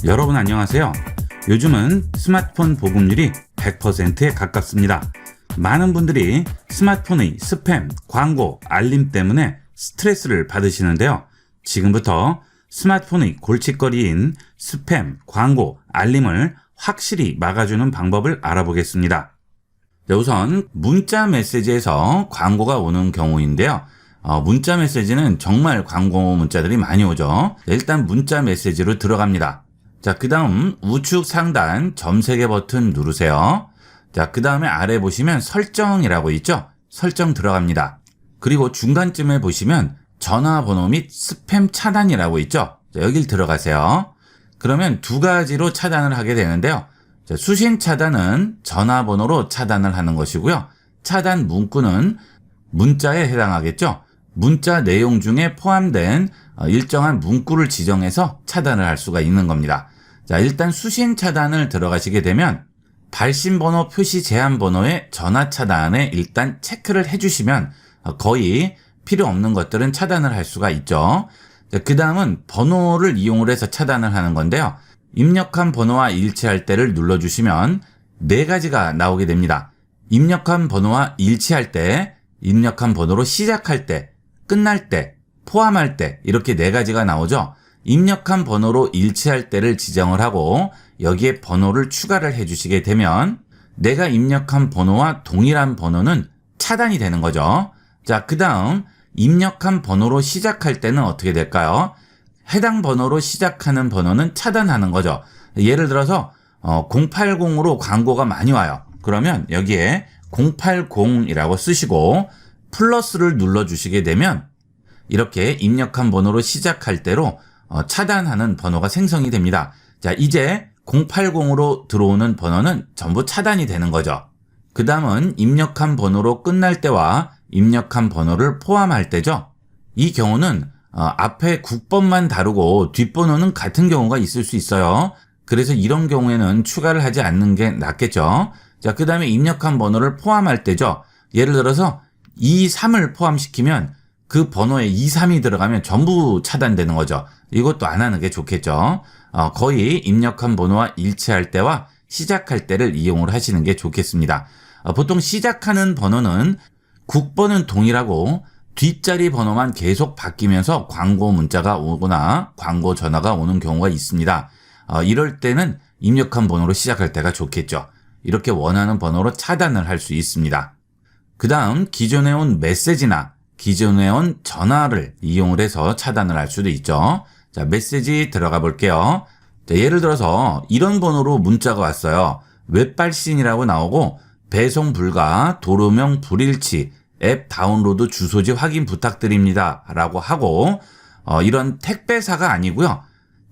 여러분 안녕하세요. 요즘은 스마트폰 보급률이 100%에 가깝습니다. 많은 분들이 스마트폰의 스팸, 광고, 알림 때문에 스트레스를 받으시는데요. 지금부터 스마트폰의 골칫거리인 스팸, 광고, 알림을 확실히 막아주는 방법을 알아보겠습니다. 우선 문자 메시지에서 광고가 오는 경우인데요. 문자 메시지는 정말 광고 문자들이 많이 오죠. 일단 문자 메시지로 들어갑니다. 자, 그 다음 우측 상단 점 3개 버튼 누르세요. 자, 그 다음에 아래 보시면 설정이라고 있죠? 설정 들어갑니다. 그리고 중간쯤에 보시면 전화번호 및 스팸 차단이라고 있죠? 자, 여길 들어가세요. 그러면 두 가지로 차단을 하게 되는데요. 자, 수신 차단은 전화번호로 차단을 하는 것이고요. 차단 문구는 문자에 해당하겠죠? 문자 내용 중에 포함된 일정한 문구를 지정해서 차단을 할 수가 있는 겁니다. 자, 일단 수신 차단을 들어가시게 되면 발신번호 표시 제한번호의 전화 차단에 일단 체크를 해주시면 거의 필요 없는 것들은 차단을 할 수가 있죠. 그 다음은 번호를 이용을 해서 차단을 하는 건데요. 입력한 번호와 일치할 때를 눌러주시면 4가지가 나오게 됩니다. 입력한 번호와 일치할 때, 입력한 번호로 시작할 때, 끝날 때, 포함할 때 이렇게 4가지가 나오죠. 입력한 번호로 일치할 때를 지정을 하고 여기에 번호를 추가를 해주시게 되면 내가 입력한 번호와 동일한 번호는 차단이 되는 거죠. 자, 그 다음 입력한 번호로 시작할 때는 어떻게 될까요? 해당 번호로 시작하는 번호는 차단하는 거죠. 예를 들어서 080으로 광고가 많이 와요. 그러면 여기에 080이라고 쓰시고 플러스를 눌러주시게 되면 이렇게 입력한 번호로 시작할 때로 차단하는 번호가 생성이 됩니다. 자, 이제 080으로 들어오는 번호는 전부 차단이 되는 거죠. 그 다음은 입력한 번호로 끝날 때와 입력한 번호를 포함할 때죠. 이 경우는 앞에 국번만 다르고 뒷번호는 같은 경우가 있을 수 있어요. 그래서 이런 경우에는 추가를 하지 않는 게 낫겠죠. 자, 그 다음에 입력한 번호를 포함할 때죠. 예를 들어서 23을 포함시키면 그 번호에 23이 들어가면 전부 차단되는 거죠. 이것도 안 하는 게 좋겠죠. 거의 입력한 번호와 일치할 때와 시작할 때를 이용을 하시는 게 좋겠습니다. 보통 시작하는 번호는 국번은 동일하고 뒷자리 번호만 계속 바뀌면서 광고 문자가 오거나 광고 전화가 오는 경우가 있습니다. 이럴 때는 입력한 번호로 시작할 때가 좋겠죠. 이렇게 원하는 번호로 차단을 할 수 있습니다. 그 다음 기존에 온 메시지나 기존에 온 전화를 이용을 해서 차단을 할 수도 있죠. 자, 메시지 들어가 볼게요. 자, 예를 들어서 이런 번호로 문자가 왔어요. 웹발신이라고 나오고 배송 불가, 도로명 불일치, 앱 다운로드 주소지 확인 부탁드립니다 라고 하고 이런 택배사가 아니고요.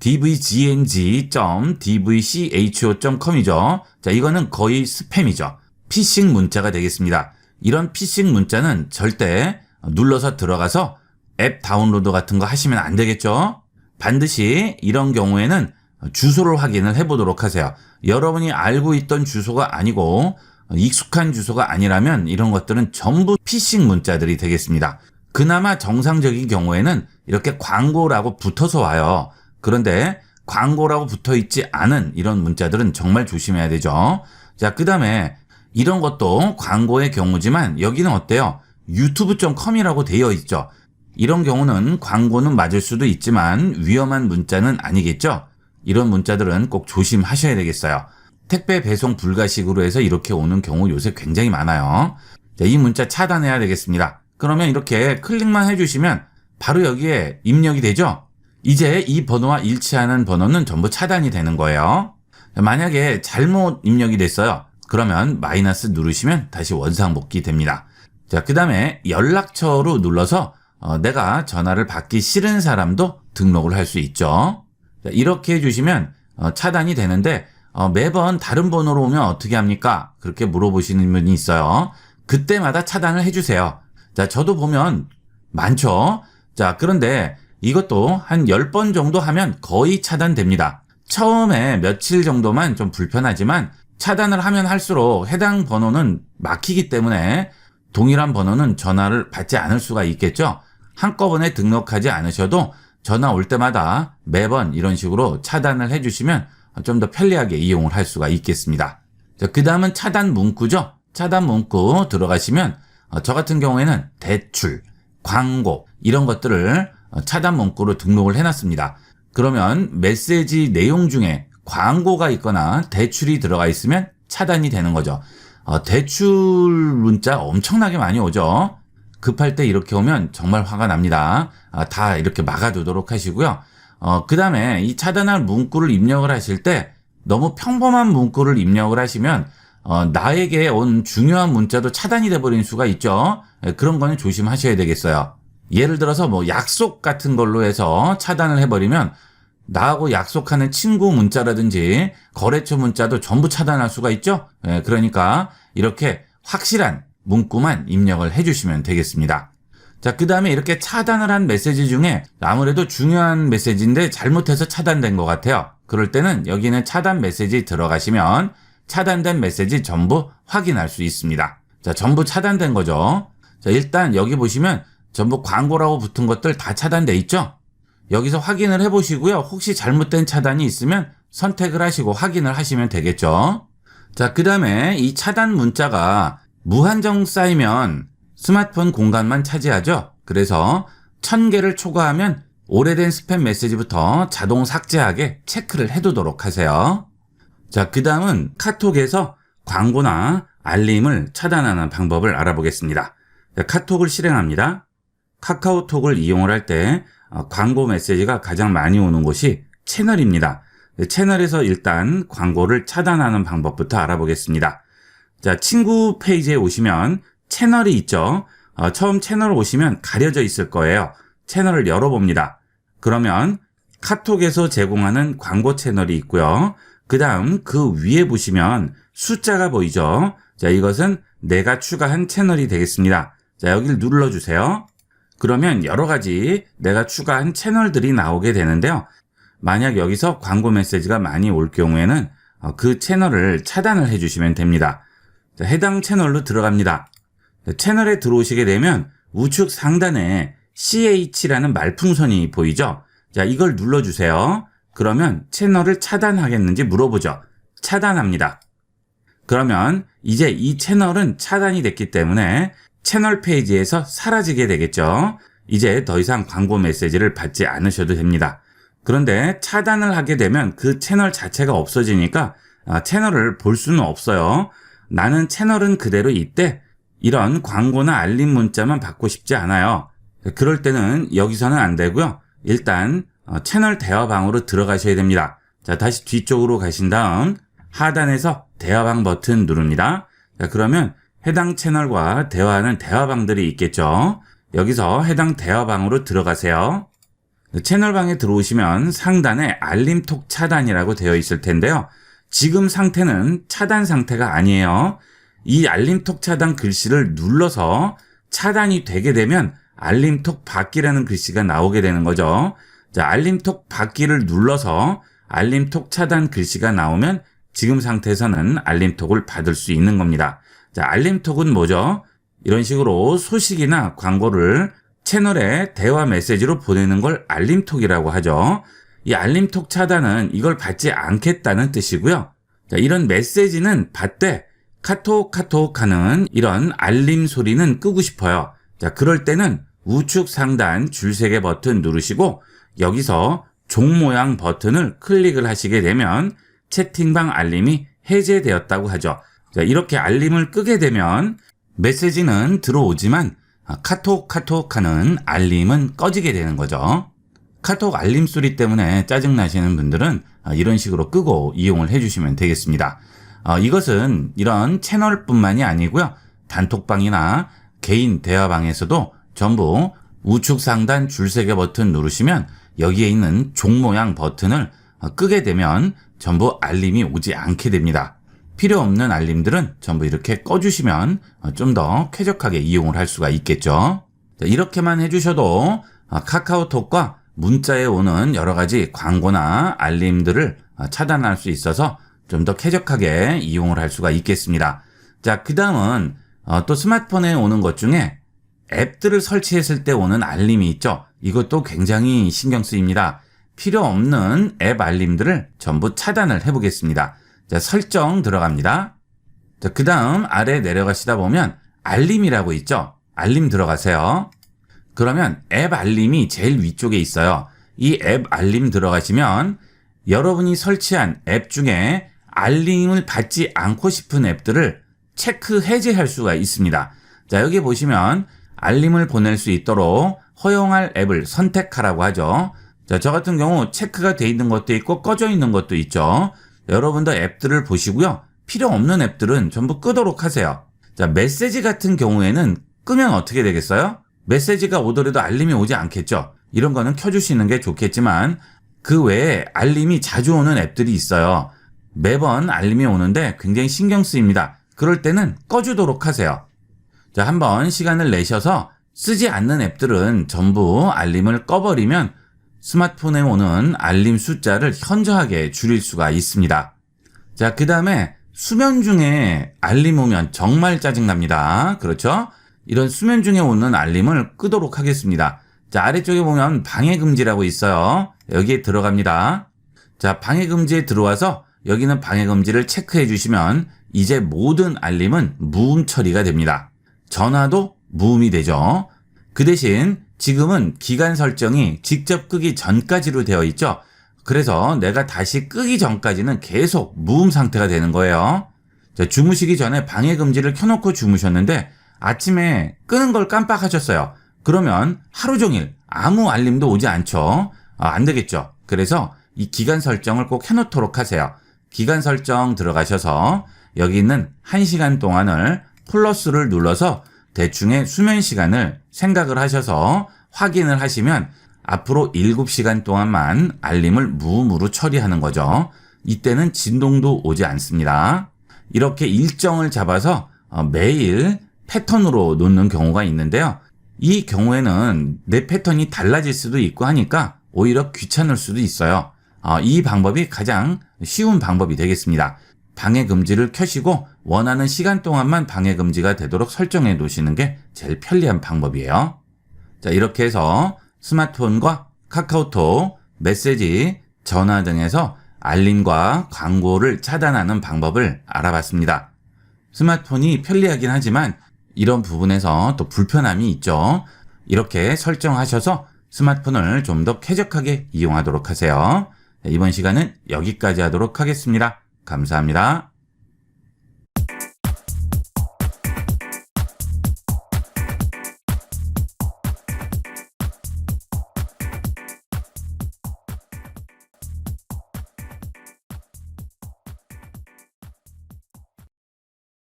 dvgng.dvcho.com이죠. 자, 이거는 거의 스팸이죠. 피싱 문자가 되겠습니다. 이런 피싱 문자는 절대 눌러서 들어가서 앱 다운로드 같은 거 하시면 안 되겠죠. 반드시 이런 경우에는 주소를 확인을 해보도록 하세요. 여러분이 알고 있던 주소가 아니고 익숙한 주소가 아니라면 이런 것들은 전부 피싱 문자들이 되겠습니다. 그나마 정상적인 경우에는 이렇게 광고라고 붙어서 와요. 그런데 광고라고 붙어있지 않은 이런 문자들은 정말 조심해야 되죠. 자, 그 다음에 이런 것도 광고의 경우지만 여기는 어때요? 유튜브.com이라고 되어 있죠. 이런 경우는 광고는 맞을 수도 있지만 위험한 문자는 아니겠죠. 이런 문자들은 꼭 조심하셔야 되겠어요. 택배 배송 불가식으로 해서 이렇게 오는 경우 요새 굉장히 많아요. 자, 이 문자 차단해야 되겠습니다. 그러면 이렇게 클릭만 해주시면 바로 여기에 입력이 되죠. 이제 이 번호와 일치하는 번호는 전부 차단이 되는 거예요. 만약에 잘못 입력이 됐어요. 그러면 마이너스 누르시면 다시 원상복귀 됩니다. 자, 그 다음에 연락처로 눌러서 내가 전화를 받기 싫은 사람도 등록을 할 수 있죠. 자, 이렇게 해주시면 차단이 되는데 매번 다른 번호로 오면 어떻게 합니까? 그렇게 물어보시는 분이 있어요. 그때마다 차단을 해주세요. 자, 저도 보면 많죠. 자, 그런데 이것도 한 10번 정도 하면 거의 차단됩니다. 처음에 며칠 정도만 좀 불편하지만 차단을 하면 할수록 해당 번호는 막히기 때문에 동일한 번호는 전화를 받지 않을 수가 있겠죠. 한꺼번에 등록하지 않으셔도 전화 올 때마다 매번 이런 식으로 차단을 해주시면 좀 더 편리하게 이용을 할 수가 있겠습니다. 그 다음은 차단 문구죠. 차단 문구 들어가시면 저 같은 경우에는 대출, 광고 이런 것들을 차단 문구로 등록을 해놨습니다. 그러면 메시지 내용 중에 광고가 있거나 대출이 들어가 있으면 차단이 되는 거죠. 대출 문자 엄청나게 많이 오죠. 급할 때 이렇게 오면 정말 화가 납니다. 다 이렇게 막아두도록 하시고요. 그 다음에 이 차단할 문구를 입력을 하실 때 너무 평범한 문구를 입력을 하시면 나에게 온 중요한 문자도 차단이 돼버린 수가 있죠. 그런 거는 조심하셔야 되겠어요. 예를 들어서 뭐 약속 같은 걸로 해서 차단을 해버리면 나하고 약속하는 친구 문자라든지 거래처 문자도 전부 차단할 수가 있죠. 그러니까 이렇게 확실한 문구만 입력을 해주시면 되겠습니다. 자, 그 다음에 이렇게 차단을 한 메시지 중에 아무래도 중요한 메시지인데 잘못해서 차단된 것 같아요. 그럴 때는 여기는 차단 메시지 들어가시면 차단된 메시지 전부 확인할 수 있습니다. 자, 전부 차단된 거죠. 자, 일단 여기 보시면 전부 광고라고 붙은 것들 다 차단돼 있죠. 여기서 확인을 해보시고요. 혹시 잘못된 차단이 있으면 선택을 하시고 확인을 하시면 되겠죠. 자, 그 다음에 이 차단 문자가 무한정 쌓이면 스마트폰 공간만 차지하죠. 그래서 1000개를 초과하면 오래된 스팸 메시지부터 자동 삭제하게 체크를 해두도록 하세요. 자, 그 다음은 카톡에서 광고나 알림을 차단하는 방법을 알아보겠습니다. 자, 카톡을 실행합니다. 카카오톡을 이용을 할 때 광고 메시지가 가장 많이 오는 곳이 채널입니다. 채널에서 일단 광고를 차단하는 방법부터 알아보겠습니다. 자, 친구 페이지에 오시면 채널이 있죠. 처음 채널 오시면 가려져 있을 거예요. 채널을 열어봅니다. 그러면 카톡에서 제공하는 광고 채널이 있고요. 그 다음 그 위에 보시면 숫자가 보이죠. 자, 이것은 내가 추가한 채널이 되겠습니다. 자, 여기를 눌러주세요. 그러면 여러 가지 내가 추가한 채널들이 나오게 되는데요. 만약 여기서 광고 메시지가 많이 올 경우에는 그 채널을 차단을 해주시면 됩니다. 자, 해당 채널로 들어갑니다. 자, 채널에 들어오시게 되면 우측 상단에 CH라는 말풍선이 보이죠? 자, 이걸 눌러주세요. 그러면 채널을 차단하겠는지 물어보죠. 차단합니다. 그러면 이제 이 채널은 차단이 됐기 때문에 채널 페이지에서 사라지게 되겠죠. 이제 더 이상 광고 메시지를 받지 않으셔도 됩니다. 그런데 차단을 하게 되면 그 채널 자체가 없어지니까 채널을 볼 수는 없어요. 나는 채널은 그대로 있대. 이런 광고나 알림 문자만 받고 싶지 않아요. 그럴 때는 여기서는 안 되고요. 일단 채널 대화방으로 들어가셔야 됩니다. 자, 다시 뒤쪽으로 가신 다음 하단에서 대화방 버튼 누릅니다. 자, 그러면 해당 채널과 대화하는 대화방들이 있겠죠. 여기서 해당 대화방으로 들어가세요. 채널방에 들어오시면 상단에 알림톡 차단이라고 되어 있을 텐데요. 지금 상태는 차단 상태가 아니에요. 이 알림톡 차단 글씨를 눌러서 차단이 되게 되면 알림톡 받기라는 글씨가 나오게 되는 거죠. 자, 알림톡 받기를 눌러서 알림톡 차단 글씨가 나오면 지금 상태에서는 알림톡을 받을 수 있는 겁니다. 자, 알림톡은 뭐죠? 이런 식으로 소식이나 광고를 채널에 대화 메시지로 보내는 걸 알림톡이라고 하죠. 이 알림톡 차단은 이걸 받지 않겠다는 뜻이고요. 자, 이런 메시지는 받되 카톡 하는 이런 알림 소리는 끄고 싶어요. 자, 그럴 때는 우측 상단 줄 3개 버튼 누르시고 여기서 종 모양 버튼을 클릭을 하시게 되면 채팅방 알림이 해제되었다고 하죠. 자, 이렇게 알림을 끄게 되면 메시지는 들어오지만 카톡 하는 알림은 꺼지게 되는 거죠. 카톡 알림 소리 때문에 짜증나시는 분들은 이런 식으로 끄고 이용을 해주시면 되겠습니다. 이것은 이런 채널뿐만이 아니고요. 단톡방이나 개인 대화방에서도 전부 우측 상단 줄 3개 버튼 누르시면 여기에 있는 종 모양 버튼을 끄게 되면 전부 알림이 오지 않게 됩니다. 필요 없는 알림들은 전부 이렇게 꺼주시면 좀 더 쾌적하게 이용을 할 수가 있겠죠. 이렇게만 해주셔도 카카오톡과 문자에 오는 여러 가지 광고나 알림들을 차단할 수 있어서 좀 더 쾌적하게 이용을 할 수가 있겠습니다. 자, 그 다음은 또 스마트폰에 오는 것 중에 앱들을 설치했을 때 오는 알림이 있죠. 이것도 굉장히 신경 쓰입니다. 필요 없는 앱 알림들을 전부 차단을 해보겠습니다. 자, 설정 들어갑니다. 자, 그 다음 아래 내려가시다 보면 알림이라고 있죠. 알림 들어가세요. 그러면 앱 알림이 제일 위쪽에 있어요. 이 앱 알림 들어가시면 여러분이 설치한 앱 중에 알림을 받지 않고 싶은 앱들을 체크 해제할 수가 있습니다. 자, 여기 보시면 알림을 보낼 수 있도록 허용할 앱을 선택하라고 하죠. 자, 저 같은 경우 체크가 돼 있는 것도 있고 꺼져 있는 것도 있죠. 여러분도 앱들을 보시고요. 필요 없는 앱들은 전부 끄도록 하세요. 자, 메시지 같은 경우에는 끄면 어떻게 되겠어요? 메시지가 오더라도 알림이 오지 않겠죠. 이런 거는 켜주시는 게 좋겠지만 그 외에 알림이 자주 오는 앱들이 있어요. 매번 알림이 오는데 굉장히 신경 쓰입니다. 그럴 때는 꺼주도록 하세요. 자, 한번 시간을 내셔서 쓰지 않는 앱들은 전부 알림을 꺼버리면 스마트폰에 오는 알림 숫자를 현저하게 줄일 수가 있습니다. 자, 그 다음에 수면 중에 알림 오면 정말 짜증납니다. 그렇죠? 이런 수면 중에 오는 알림을 끄도록 하겠습니다. 자, 아래쪽에 보면 방해금지라고 있어요. 여기에 들어갑니다. 자, 방해금지에 들어와서 여기는 방해금지를 체크해 주시면 이제 모든 알림은 무음 처리가 됩니다. 전화도 무음이 되죠. 그 대신 지금은 기간 설정이 직접 끄기 전까지로 되어 있죠. 그래서 내가 다시 끄기 전까지는 계속 무음 상태가 되는 거예요. 자, 주무시기 전에 방해금지를 켜놓고 주무셨는데 아침에 끄는 걸 깜빡하셨어요. 그러면 하루 종일 아무 알림도 오지 않죠. 안 되겠죠. 그래서 이 기간 설정을 꼭 해놓도록 하세요. 기간 설정 들어가셔서 여기 있는 1시간 동안을 플러스를 눌러서 대충의 수면 시간을 생각을 하셔서 확인을 하시면 앞으로 7시간 동안만 알림을 무음으로 처리하는 거죠. 이때는 진동도 오지 않습니다. 이렇게 일정을 잡아서 매일 패턴으로 놓는 경우가 있는데요. 이 경우에는 내 패턴이 달라질 수도 있고 하니까 오히려 귀찮을 수도 있어요. 이 방법이 가장 쉬운 방법이 되겠습니다. 방해금지를 켜시고 원하는 시간 동안만 방해금지가 되도록 설정해 놓으시는 게 제일 편리한 방법이에요. 자, 이렇게 해서 스마트폰과 카카오톡, 메시지, 전화 등에서 알림과 광고를 차단하는 방법을 알아봤습니다. 스마트폰이 편리하긴 하지만 이런 부분에서 또 불편함이 있죠. 이렇게 설정하셔서 스마트폰을 좀 더 쾌적하게 이용하도록 하세요. 이번 시간은 여기까지 하도록 하겠습니다. 감사합니다.